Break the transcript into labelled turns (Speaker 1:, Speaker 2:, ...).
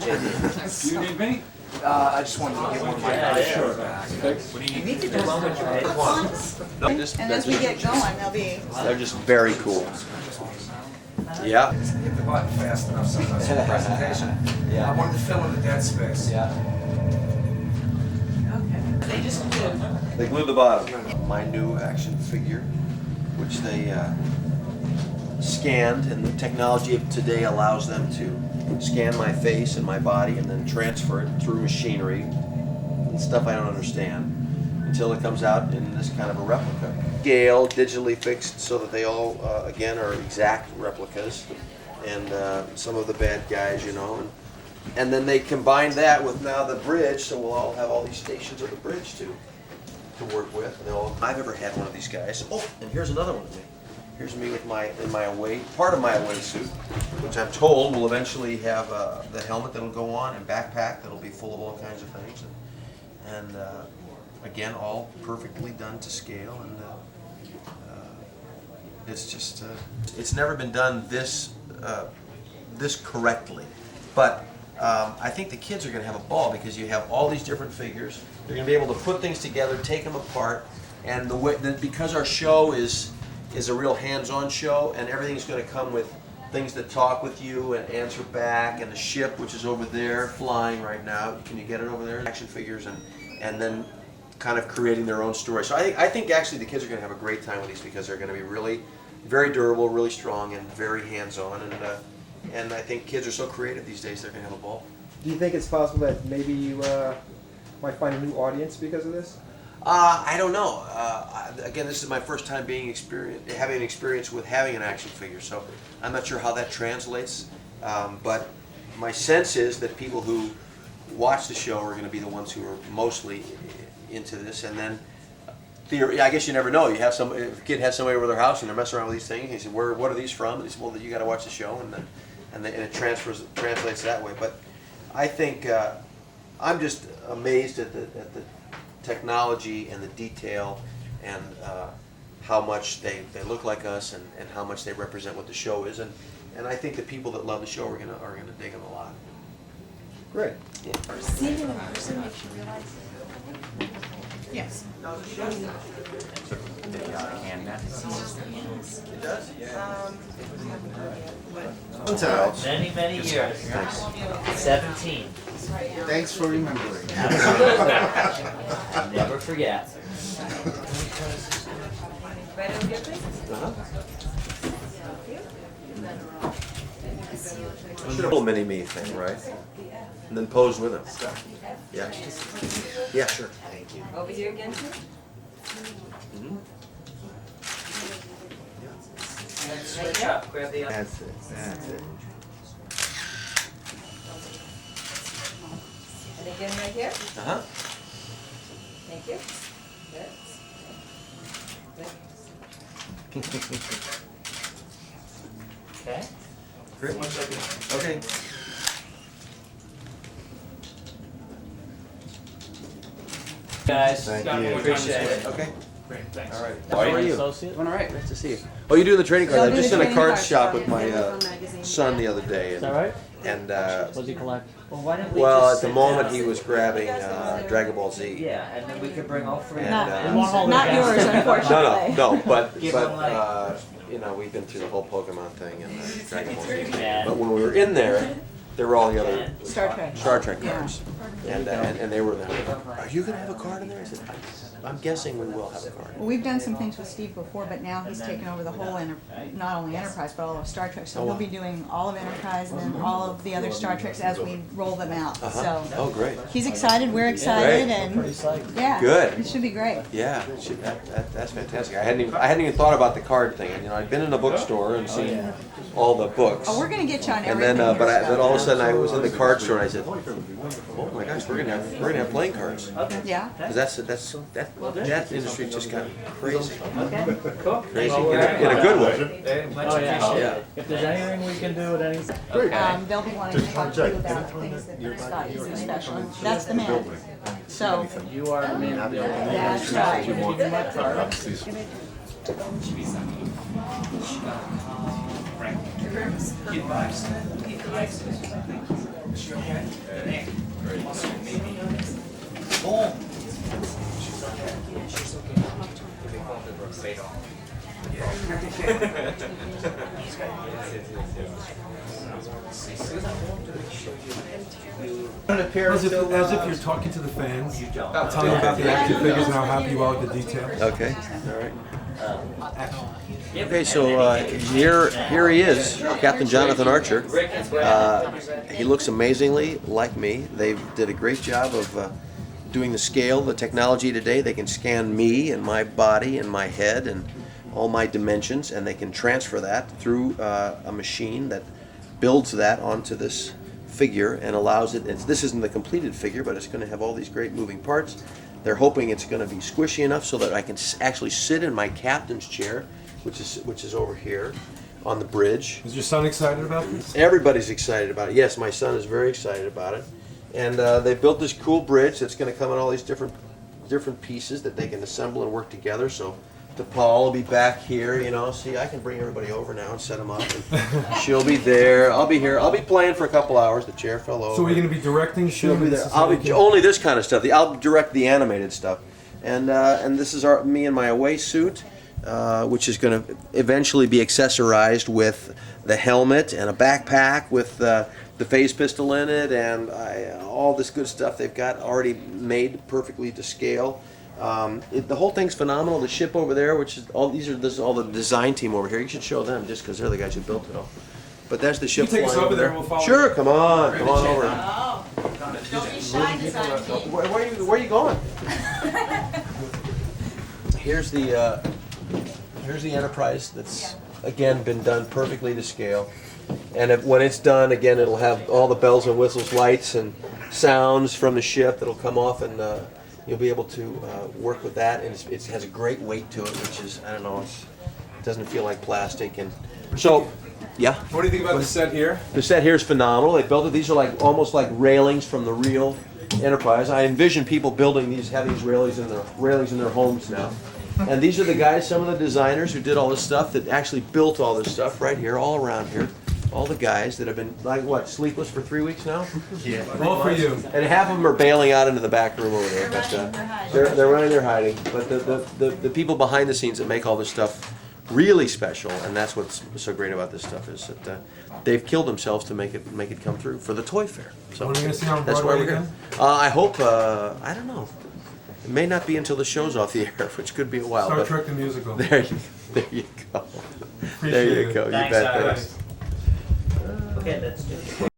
Speaker 1: You need me?
Speaker 2: I just wanted to get one of my guys shirts back.
Speaker 3: You need to just and as we get going, they'll be.
Speaker 4: They're just very cool. Yeah.
Speaker 2: Hit the button fast enough sometimes for the presentation.
Speaker 4: Yeah.
Speaker 2: I wanted to fill in the dead space.
Speaker 4: Yeah.
Speaker 3: Okay. They just
Speaker 4: They glued the bottom. My new action figure, which they scanned, and the technology of today allows them to scan my face and my body and then transfer it through machinery and stuff I don't understand until it comes out in this kind of a replica. Scale, digitally fixed so that they all, again, are exact replicas, and some of the bad guys, you know. And then they combine that with now the bridge, so we'll all have all these stations of the bridge to work with. I've ever had one of these guys. Oh, and here's another one of me. Here's me with part of my away suit, which I'm told will eventually have the helmet that'll go on and backpack that'll be full of all kinds of things. And again, all perfectly done to scale. And it's just, it's never been done this correctly. But I think the kids are going to have a ball because you have all these different figures. They're going to be able to put things together, take them apart, and because our show is a real hands-on show, and everything's going to come with things that talk with you and answer back, and the ship, which is over there, flying right now. Can you get it over there? Action figures, and then kind of creating their own story. So I think actually the kids are going to have a great time with these because they're going to be really very durable, really strong, and very hands-on. And I think kids are so creative these days, they're going to have a ball.
Speaker 5: Do you think it's possible that maybe you might find a new audience because of this?
Speaker 4: I don't know. Again, this is my first time having an experience with having an action figure, so I'm not sure how that translates. But my sense is that people who watch the show are going to be the ones who are mostly into this. And then, I guess you never know. If a kid has somebody over their house and they're messing around with these things, and he said, "What are these from?" And he said, "Well, you got to watch the show," and it translates that way. But I think I'm just amazed at the technology and the detail and how much they look like us and how much they represent what the show is, and I think the people that love the show are gonna dig them a lot.
Speaker 5: Great.
Speaker 4: Yeah.
Speaker 3: seeing it in person makes you realize. Yes.
Speaker 4: It does? Yeah.
Speaker 6: What's else?
Speaker 7: Many, many years. 17.
Speaker 6: Thanks for remembering.
Speaker 7: I'll never forget.
Speaker 3: Right over here, please.
Speaker 4: A little mini-me thing, right? And then pose with him. Yeah. Yeah, sure. Thank you.
Speaker 3: Over here again, too.
Speaker 7: Switch up. Grab the other.
Speaker 6: That's it. That's it.
Speaker 3: And again right here.
Speaker 4: Uh-huh.
Speaker 3: Thank you. Good.
Speaker 7: Okay.
Speaker 4: Great. Okay.
Speaker 7: Guys,
Speaker 6: Thank you.
Speaker 7: appreciate it.
Speaker 4: Okay.
Speaker 1: Great, thanks.
Speaker 4: All right.
Speaker 7: How
Speaker 4: How are you?
Speaker 7: Associate?
Speaker 4: Doing all right. Nice to see you. Oh, you do the trading cards?
Speaker 3: Yeah,
Speaker 4: I was just in a
Speaker 3: trading
Speaker 4: card
Speaker 3: cards.
Speaker 4: shop with my
Speaker 3: Magazine.
Speaker 4: son the other day,
Speaker 7: Is that right?
Speaker 4: and
Speaker 7: What does he collect? Well, why didn't we
Speaker 4: well,
Speaker 7: just
Speaker 4: at the
Speaker 7: sit
Speaker 4: moment
Speaker 7: down?
Speaker 4: he was grabbing Dragon Ball Z.
Speaker 7: Yeah, and then we could bring all three.
Speaker 4: And,
Speaker 3: Not yours, unfortunately.
Speaker 4: No, but
Speaker 7: Give him, like-
Speaker 4: you know, we've been through the whole Pokemon thing and Dragon Ball Z.
Speaker 7: Yeah.
Speaker 4: But when we were in there were all the other
Speaker 3: Star Trek.
Speaker 4: Star Trek
Speaker 3: Yeah.
Speaker 4: cards, and they were there. Are you gonna have a card in there? I said, I'm guessing we will have a card.
Speaker 3: Well, we've done some things with Steve before, but now he's taken over the whole, not only Enterprise, but all of Star Trek. So
Speaker 4: Oh,
Speaker 3: he'll
Speaker 4: wow.
Speaker 3: be doing all of Enterprise and then all of the other Star Treks as we roll them out. So
Speaker 4: Oh, great.
Speaker 3: he's excited, we're excited,
Speaker 4: Great.
Speaker 3: and
Speaker 7: Pretty psyched.
Speaker 3: yeah,
Speaker 4: Good.
Speaker 3: it should be great.
Speaker 4: Yeah, that's fantastic. I hadn't even thought about the card thing. You know, I'd been in a bookstore and seen all the books.
Speaker 3: Oh, we're gonna get you on
Speaker 4: And
Speaker 3: everything.
Speaker 4: then, but
Speaker 3: here,
Speaker 4: then all of a sudden I was in the card store and I said, "Oh my gosh, we're gonna have playing cards."
Speaker 3: Yeah.
Speaker 4: Because that industry just got crazy,
Speaker 7: Okay, cool.
Speaker 4: crazy
Speaker 7: Well,
Speaker 4: in a good way.
Speaker 7: Very much
Speaker 1: Oh, yeah.
Speaker 7: appreciated.
Speaker 4: Yeah.
Speaker 7: If there's anything we can do at any.
Speaker 3: They'll be wanting to talk to you about things that Scott is special. That's the man. So,
Speaker 7: You are the man of the
Speaker 3: that's right.
Speaker 7: Give me my card.
Speaker 2: Is she okay?
Speaker 5: As if you're talking to the fans, tell them about the action figures and how happy you are with the details.
Speaker 4: Okay, all right. Okay, so here he is, Captain Jonathan Archer. He looks amazingly like me. They did a great job of doing the scale, the technology today. They can scan me and my body and my head and all my dimensions, and they can transfer that through a machine that builds that onto this figure and allows it. This isn't the completed figure, but it's going to have all these great moving parts. They're hoping it's going to be squishy enough so that I can actually sit in my captain's chair, which is over here on the bridge.
Speaker 5: Is your son excited about this?
Speaker 4: Everybody's excited about it. Yes, my son is very excited about it. And they built this cool bridge that's going to come in all these different pieces that they can assemble and work together. So Paul will be back here, you know. See, I can bring everybody over now and set them up. And she'll be there. I'll be here. I'll be playing for a couple hours. The chair fell over.
Speaker 5: So are you going to be directing?
Speaker 4: She'll be there. I'll be only this kind of stuff. I'll direct the animated stuff. And this is me in my away suit, which is going to eventually be accessorized with the helmet and a backpack with the phase pistol in it and all this good stuff they've got already made perfectly to scale. The whole thing's phenomenal. The ship over there, which is this is all the design team over here. You should show them just because they're the guys who built it all. But that's the ship.
Speaker 5: Can you take us
Speaker 4: flying
Speaker 5: over there and we'll follow?
Speaker 4: Sure, come on over.
Speaker 3: Oh, don't be shy, design team.
Speaker 4: Where are you going? Here's the Enterprise that's again been done perfectly to scale. And when it's done, again, it'll have all the bells and whistles, lights and sounds from the ship that'll come off, and you'll be able to work with that. And it has a great weight to it, which is, I don't know, it doesn't feel like plastic. And so, yeah.
Speaker 5: What do you think about the set here?
Speaker 4: The set here is phenomenal. They built it. These are almost like railings from the real Enterprise. I envision people building these, having these railings in their homes now. And these are the guys, some of the designers who did all this stuff that actually built all this stuff right here, all around here. All the guys that have been, sleepless for 3 weeks now?
Speaker 6: Yeah.
Speaker 5: All for you.
Speaker 4: And half of them are bailing out into the back room over there. They're running, they're hiding. But the people behind the scenes that make all this stuff really special, and that's what's so great about this stuff, is that they've killed themselves to make it come through for the toy fair. So
Speaker 5: When are you going to see on
Speaker 4: that's why
Speaker 5: Broadway
Speaker 4: we're
Speaker 5: again?
Speaker 4: here. I hope, I don't know. It may not be until the show's off the air, which could be a while.
Speaker 5: Star
Speaker 4: but
Speaker 5: Trek the musical.
Speaker 4: There you go. There you
Speaker 5: it.
Speaker 4: go. You
Speaker 7: Thanks,
Speaker 4: bet.
Speaker 7: Ira.
Speaker 4: Thanks.
Speaker 7: Okay, let's do it.